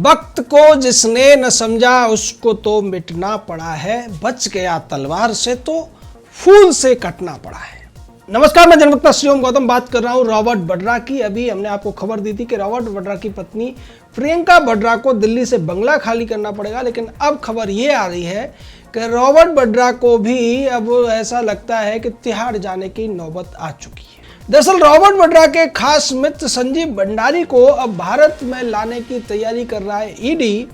वक्त को जिसने न समझा उसको तो मिटना पड़ा है, बच गया तलवार से तो फूल से कटना पड़ा है। नमस्कार, मैं जनवक्ता श्रीओम गौतम बात कर रहा हूं रॉबर्ट वड्रा की। अभी हमने आपको खबर दी थी कि रॉबर्ट वड्रा की पत्नी प्रियंका वड्रा को दिल्ली से बंगला खाली करना पड़ेगा, लेकिन अब खबर ये आ रही है कि रॉबर्ट वड्रा को भी अब ऐसा लगता है कि तिहाड़ जाने की नौबत आ चुकी है। दरअसल रॉबर्ट वड्रा के खास मित्र संजीव भंडारी को अब भारत में लाने की तैयारी कर रहा है ईडी,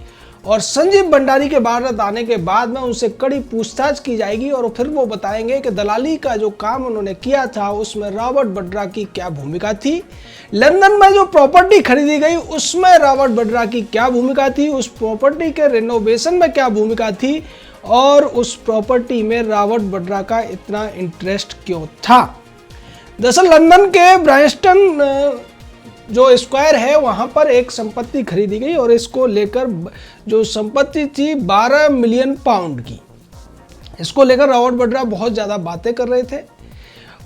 और संजीव भंडारी के भारत आने के बाद में उनसे कड़ी पूछताछ की जाएगी और फिर वो बताएंगे कि दलाली का जो काम उन्होंने किया था उसमें रॉबर्ट वड्रा की क्या भूमिका थी, लंदन में जो प्रॉपर्टी खरीदी गई उसमें रॉबर्ट वड्रा की क्या भूमिका थी, उस प्रॉपर्टी के रिनोवेशन में क्या भूमिका थी और उस प्रॉपर्टी में रॉबर्ट वड्रा का इतना इंटरेस्ट क्यों था। दरअसल लंदन के ब्राइस्टन जो स्क्वायर है वहां पर एक संपत्ति खरीदी गई और इसको लेकर जो संपत्ति थी 12 मिलियन पाउंड की, इसको लेकर रॉबर्ट वड्रा बहुत ज़्यादा बातें कर रहे थे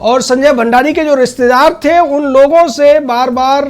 और संजय भंडारी के जो रिश्तेदार थे उन लोगों से बार बार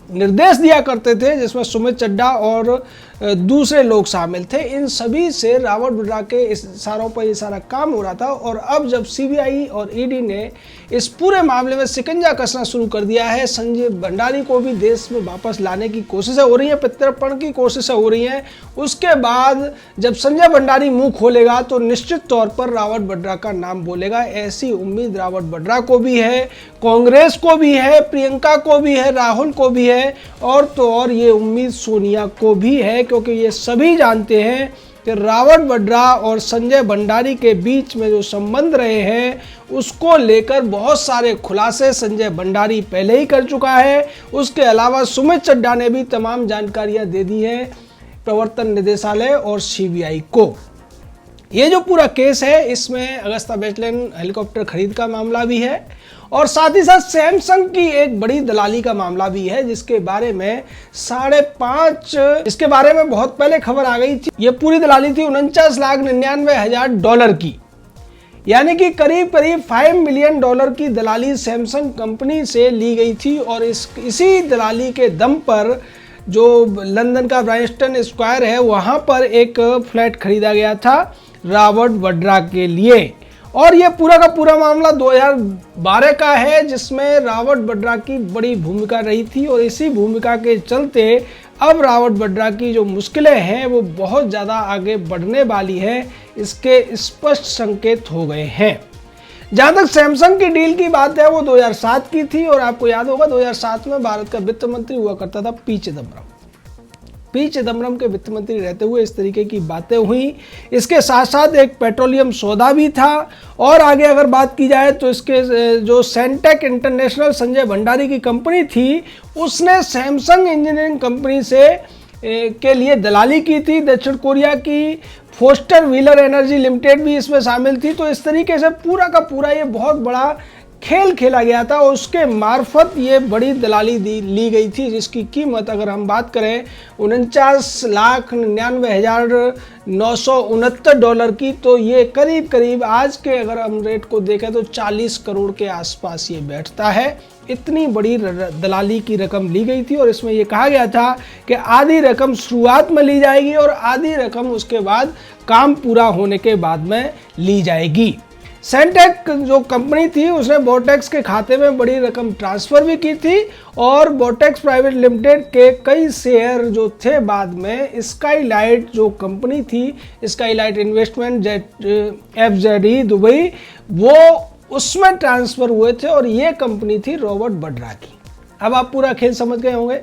निर्देश दिया करते थे, जिसमें सुमित चड्ढा और दूसरे लोग शामिल थे। इन सभी से रॉबर्ट वड्रा के इशारों पर ये सारा काम हो रहा था और अब जब सीबीआई और ईडी ने इस पूरे मामले में शिकंजा कसना शुरू कर दिया है, संजय भंडारी को भी देश में वापस लाने की कोशिशें हो रही हैं, प्रत्यर्पण की कोशिशें हो रही हैं। उसके बाद जब संजय भंडारी मुंह खोलेगा तो निश्चित तौर पर रॉबर्ट वड्रा का नाम बोलेगा। ऐसी उम्मीद रॉबर्ट वड्रा को भी है, कांग्रेस को भी है, प्रियंका को भी है, राहुल को भी है और तो और ये उम्मीद सोनिया को भी है, क्योंकि ये सभी जानते हैं कि रॉबर्ट वड्रा और संजय भंडारी के बीच में जो संबंध रहे हैं उसको लेकर बहुत सारे खुलासे संजय भंडारी पहले ही कर चुका है। उसके अलावा सुमित चड्ढा ने भी तमाम जानकारियां दे दी हैं प्रवर्तन निदेशालय और सीबीआई को। ये जो पूरा केस है इसमें अगस्ता वेस्टलैंड हेलीकॉप्टर खरीद का मामला भी है और साथ ही साथ सैमसंग की एक बड़ी दलाली का मामला भी है, जिसके बारे में 5.5 इसके बारे में बहुत पहले खबर आ गई थी। ये पूरी दलाली थी 49,99,000 डॉलर की, यानी कि करीब करीब $5 मिलियन की दलाली सैमसंग कंपनी से ली गई थी और इसी दलाली के दम पर जो लंदन का ब्राइस्टन स्क्वायर है वहां पर एक फ्लैट खरीदा गया था रॉबर्ट वड्रा के लिए। और ये पूरा का पूरा मामला 2012 का है, जिसमें रॉबर्ट वड्रा की बड़ी भूमिका रही थी और इसी भूमिका के चलते अब रॉबर्ट वड्रा की जो मुश्किलें हैं वो बहुत ज़्यादा आगे बढ़ने वाली है, इसके स्पष्ट संकेत हो गए हैं। जहाँ तक सैमसंग की डील की बात है वो 2007 की थी और आपको याद होगा 2007 में भारत का वित्त मंत्री हुआ करता था पी चिदम्बरम के वित्त मंत्री रहते हुए इस तरीके की बातें हुई। इसके साथ साथ एक पेट्रोलियम सौदा भी था और आगे अगर बात की जाए तो इसके जो सेंटेक इंटरनेशनल संजय भंडारी की कंपनी थी उसने सैमसंग इंजीनियरिंग कंपनी से के लिए दलाली की थी। दक्षिण कोरिया की फोस्टर व्हीलर एनर्जी लिमिटेड भी इसमें शामिल थी। तो इस तरीके से पूरा का पूरा ये बहुत बड़ा खेल खेला गया था और उसके मार्फत ये बड़ी दलाली ली गई थी, जिसकी कीमत अगर हम बात करें 49,99,969 डॉलर की, तो ये करीब करीब आज के अगर हम रेट को देखें तो 40 करोड़ के आसपास ये बैठता है। इतनी बड़ी दलाली की रकम ली गई थी और इसमें ये कहा गया था कि आधी रकम शुरुआत में ली जाएगी और आधी रकम उसके बाद काम पूरा होने के बाद में ली जाएगी। सेंटेक जो कंपनी थी उसने बोटेक्स के खाते में बड़ी रकम ट्रांसफ़र भी की थी और बोटेक्स प्राइवेट लिमिटेड के कई शेयर जो थे बाद में स्काईलाइट जो कंपनी थी, स्काईलाइट इन्वेस्टमेंट FZE दुबई, वो उसमें ट्रांसफ़र हुए थे और ये कंपनी थी रॉबर्ट वड्रा की। अब आप पूरा खेल समझ गए होंगे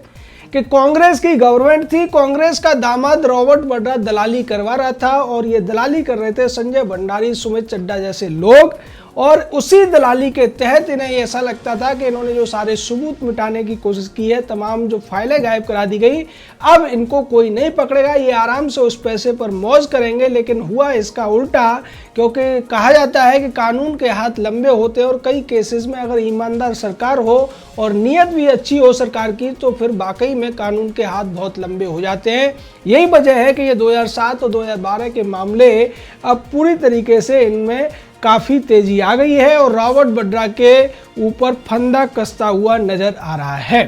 कि कांग्रेस की गवर्नमेंट थी, कांग्रेस का दामाद रॉबर्ट वड्रा दलाली करवा रहा था और ये दलाली कर रहे थे संजय भंडारी, सुमित चड्ढा जैसे लोग, और उसी दलाली के तहत इन्हें ऐसा लगता था कि इन्होंने जो सारे सबूत मिटाने की कोशिश की है, तमाम जो फाइलें गायब करा दी गई, अब इनको कोई नहीं पकड़ेगा, ये आराम से उस पैसे पर मौज करेंगे। लेकिन हुआ इसका उल्टा, क्योंकि कहा जाता है कि कानून के हाथ लंबे होते हैं और कई केसेस में अगर ईमानदार सरकार हो और नीयत भी अच्छी हो सरकार की तो फिर वाकई में कानून के हाथ बहुत लंबे हो जाते हैं। यही वजह है कि ये 2007 और 2012 के मामले अब पूरी तरीके से इनमें काफ़ी तेजी आ गई है और रॉबर्ट वड्रा के ऊपर फंदा कसता हुआ नजर आ रहा है।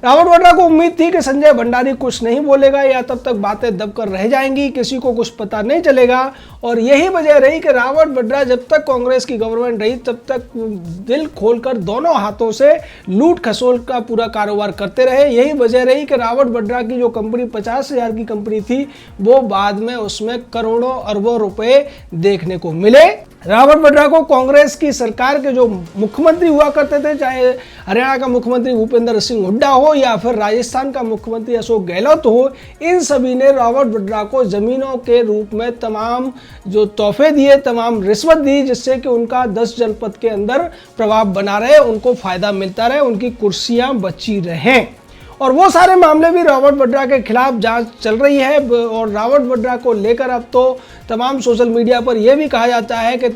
रावत वड्रा को उम्मीद थी कि संजय भंडारी कुछ नहीं बोलेगा या तब तक बातें दबकर रह जाएंगी, किसी को कुछ पता नहीं चलेगा। और यही वजह रही कि रावत वड्रा जब तक कांग्रेस की गवर्नमेंट रही तब तक दिल खोलकर दोनों हाथों से लूट खसोल का पूरा कारोबार करते रहे। यही वजह रही कि रावत वड्रा की जो कंपनी 50,000 की कंपनी थी वो बाद में उसमें करोड़ों अरबों रुपए देखने को मिले। रावत वड्रा को कांग्रेस की सरकार के जो मुख्यमंत्री हुआ करते थे, चाहे हरियाणा का मुख्यमंत्री भूपेंद्र सिंह हुड्डा हो या फिर राजस्थान का मुख्यमंत्री अशोक गहलोत हो, इन सभी ने रावत वड्रा को जमीनों के रूप में तमाम जो तोहफे दिए, तमाम रिश्वत दी, जिससे कि उनका 10 जनपद के अंदर प्रभाव बना रहे, उनको फायदा मिलता रहे, उनकी कुर्सियां बची रहें। और वो सारे मामले भी रावत वड्रा के खिलाफ जांच चल रही है। और रावत वड्रा को लेकर अब तो तमाम सोशल मीडिया पर यह भी कहा जाता है कि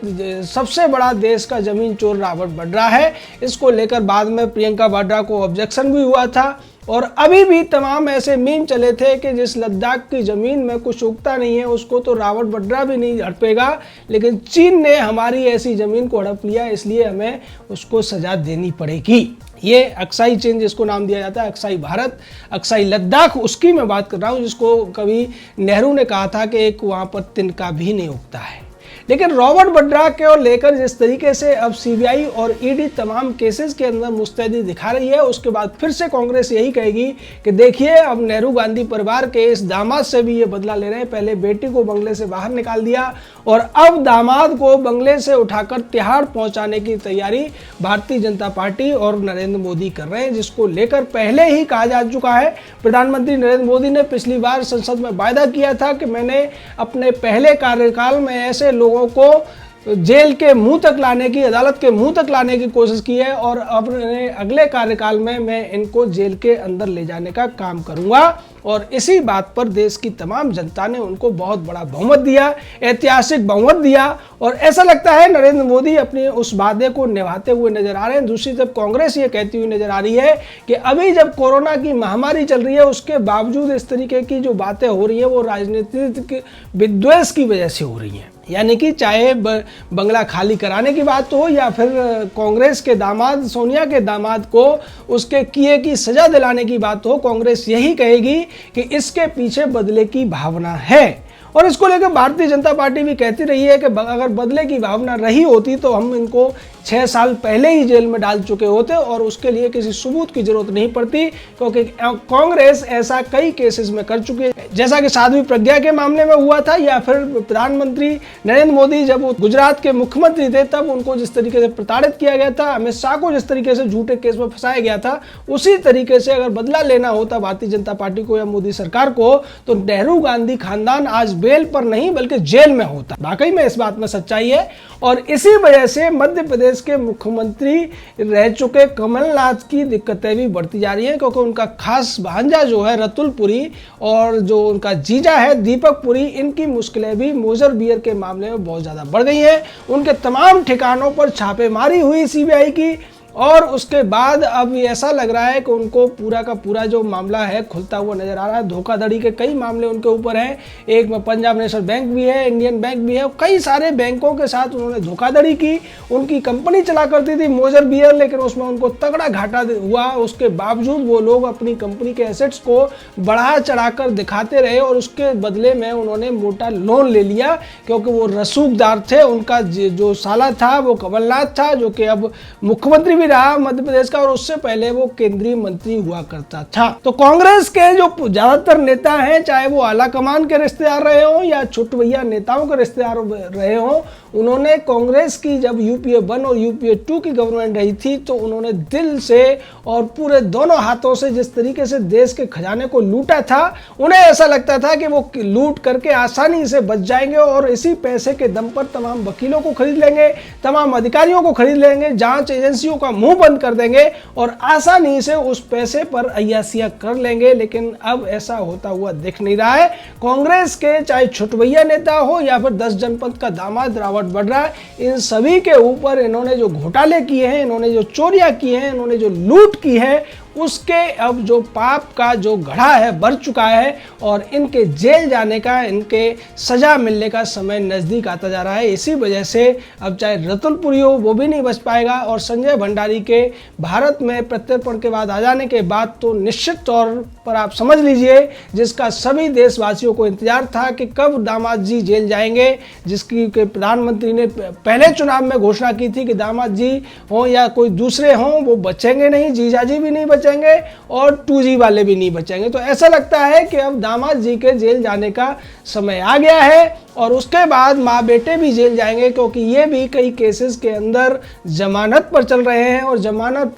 सबसे बड़ा देश का जमीन चोर रावत वड्रा है। इसको लेकर बाद में प्रियंका वाड्रा को ऑब्जेक्शन भी हुआ था। और अभी भी तमाम ऐसे मीम चले थे कि जिस लद्दाख की ज़मीन में कुछ उगता नहीं है उसको तो रावत वड्रा भी नहीं हड़पेगा, लेकिन चीन ने हमारी ऐसी ज़मीन को हड़प लिया, इसलिए हमें उसको सजा देनी पड़ेगी। ये अक्साई चीन जिसको नाम दिया जाता है, अक्साई भारत, अक्साई लद्दाख, उसकी मैं बात कर रहा हूँ, जिसको कभी नेहरू ने कहा था कि एक वहाँ पर तिनका भी नहीं उगता है। लेकिन रावत वड्रा को लेकर जिस तरीके से अब सीबीआई और ईडी तमाम केसेस के अंदर मुस्तैदी दिखा रही है, उसके बाद फिर से कांग्रेस यही कहेगी कि देखिए अब नेहरू गांधी परिवार के इस दामाद से भी ये बदला ले रहे हैं। पहले बेटी को बंगले से बाहर निकाल दिया और अब दामाद को बंगले से उठाकर तिहाड़ पहुंचाने की तैयारी भारतीय जनता पार्टी और नरेंद्र मोदी कर रहे हैं, जिसको लेकर पहले ही कहा जा चुका है। प्रधानमंत्री नरेंद्र मोदी ने पिछली बार संसद में वायदा किया था कि मैंने अपने पहले कार्यकाल में ऐसे लोगों को जेल के मुंह तक लाने की, अदालत के मुंह तक लाने की कोशिश की है और अपने अगले कार्यकाल में मैं इनको जेल के अंदर ले जाने का काम करूंगा। और इसी बात पर देश की तमाम जनता ने उनको बहुत बड़ा बहुमत दिया, ऐतिहासिक बहुमत दिया। और ऐसा लगता है नरेंद्र मोदी अपने उस वादे को निभाते हुए नजर आ रहे हैं। दूसरी तरफ कांग्रेस ये कहती हुई नजर आ रही है कि अभी जब कोरोना की महामारी चल रही है उसके बावजूद इस तरीके की जो बातें हो रही है वो राजनीतिक विद्वेष की वजह से हो रही है। यानी कि चाहे बंगला खाली कराने की बात हो या फिर कांग्रेस के दामाद, सोनिया के दामाद को उसके किए की सजा दिलाने की बात हो, कांग्रेस यही कहेगी कि इसके पीछे बदले की भावना है। और इसको लेकर भारतीय जनता पार्टी भी कहती रही है कि अगर बदले की भावना रही होती तो हम इनको 6 साल पहले ही जेल में डाल चुके होते और उसके लिए किसी सबूत की जरूरत नहीं पड़ती, क्योंकि कांग्रेस ऐसा कई केसेस में कर चुकी है, जैसा कि साध्वी प्रज्ञा के मामले में हुआ था, या फिर प्रधानमंत्री नरेंद्र मोदी जब वो गुजरात के मुख्यमंत्री थे तब उनको जिस तरीके से प्रताड़ित किया गया था, अमित शाह को जिस तरीके से झूठे केस में फंसाया गया था, उसी तरीके से अगर बदला लेना होता भारतीय जनता पार्टी को या मोदी सरकार को तो नेहरू गांधी खानदान आज बेल पर नहीं बल्कि जेल में होता। वाकई में इस बात में सच्चाई है। और इसी वजह से मध्य प्रदेश के मुख्यमंत्री रह चुके कमलनाथ की दिक्कतें भी बढ़ती जा रही हैं, क्योंकि उनका खास भांजा जो है रतुल पुरी और जो उनका जीजा है दीपक पुरी, इनकी मुश्किलें भी मोजर बियर के मामले में बहुत ज़्यादा बढ़ गई हैं। उनके तमाम ठिकानों पर छापेमारी हुई सीबीआई की और उसके बाद अब ऐसा लग रहा है कि उनको पूरा का पूरा जो मामला है खुलता हुआ नजर आ रहा है। धोखाधड़ी के कई मामले उनके ऊपर हैं, एक में पंजाब नेशनल बैंक भी है, इंडियन बैंक भी है, कई सारे बैंकों के साथ उन्होंने धोखाधड़ी की। उनकी कंपनी चला करती थी मोजर बियर, लेकिन उसमें उनको तगड़ा घाटा हुआ। उसके बावजूद वो लोग अपनी कंपनी के एसेट्स को बढ़ा चढ़ाकर दिखाते रहे और उसके बदले में उन्होंने मोटा लोन ले लिया, क्योंकि वो रसूखदार थे। उनका जो साला था वो कमलनाथ था, जो कि अब मुख्यमंत्री रहा मध्य प्रदेश का, और उससे पहले वो केंद्रीय मंत्री हुआ करता था। तो कांग्रेस के जो ज्यादातर नेता हैं, चाहे वो आला कमान के रिश्तेदार रहे हो या छुटवैया नेताओं के रिश्तेदार रहे हो, उन्होंने कांग्रेस की जब यूपीए 1 और यूपीए 2 की गवर्नमेंट रही थी तो उन्होंने दिल से और पूरे दोनों हाथों से जिस तरीके से देश के खजाने को लूटा था, उन्हें ऐसा लगता था कि वो लूट करके आसानी से बच जाएंगे और इसी पैसे के दम पर तमाम वकीलों को खरीद लेंगे, तमाम अधिकारियों को खरीद लेंगे, जांच एजेंसियों का मुंह बंद कर देंगे और आसानी से उस पैसे पर अय्यासियां कर लेंगे। लेकिन अब ऐसा होता हुआ दिख नहीं रहा है। कांग्रेस के चाहे छुटवैया नेता हो या फिर 10 जनपद का दामाद रावत वड्रा, इन सभी के ऊपर इन्होंने जो घोटाले किए हैं, इन्होंने जो चोरियां की हैं, इन्होंने जो लूट की है, उसके अब जो पाप का जो घड़ा है भर चुका है और इनके जेल जाने का, इनके सजा मिलने का समय नज़दीक आता जा रहा है। इसी वजह से अब चाहे रतुलपुरी हो वो भी नहीं बच पाएगा और संजय भंडारी के भारत में प्रत्यर्पण के बाद आ जाने के बाद तो निश्चित तौर पर आप समझ लीजिए जिसका सभी देशवासियों को इंतजार था कि कब दामाद जी जेल जाएंगे, जिसकी प्रधानमंत्री ने पहले चुनाव में घोषणा की थी कि दामाद जी हों या कोई दूसरे हों वो बचेंगे नहीं, जीजाजी भी नहीं बचेंगे और 2G वाले भी नहीं बचेंगे। तो ऐसा लगता है कि अब दामाद जी के जेल जाने का समय आ गया है और उसके बाद माँ बेटे भी जेल जाएंगे, क्योंकि ये भी कई केसेस के अंदर जमानत पर चल रहे हैं और जमानत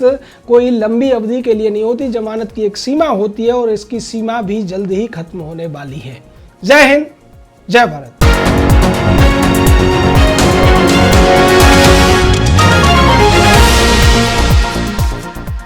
कोई लंबी अवधि के लिए नहीं होती, जमानत की एक सीमा होती है और इसकी सीमा भी जल्द ही खत्म होने वाली है। जय हिंद, जय भारत।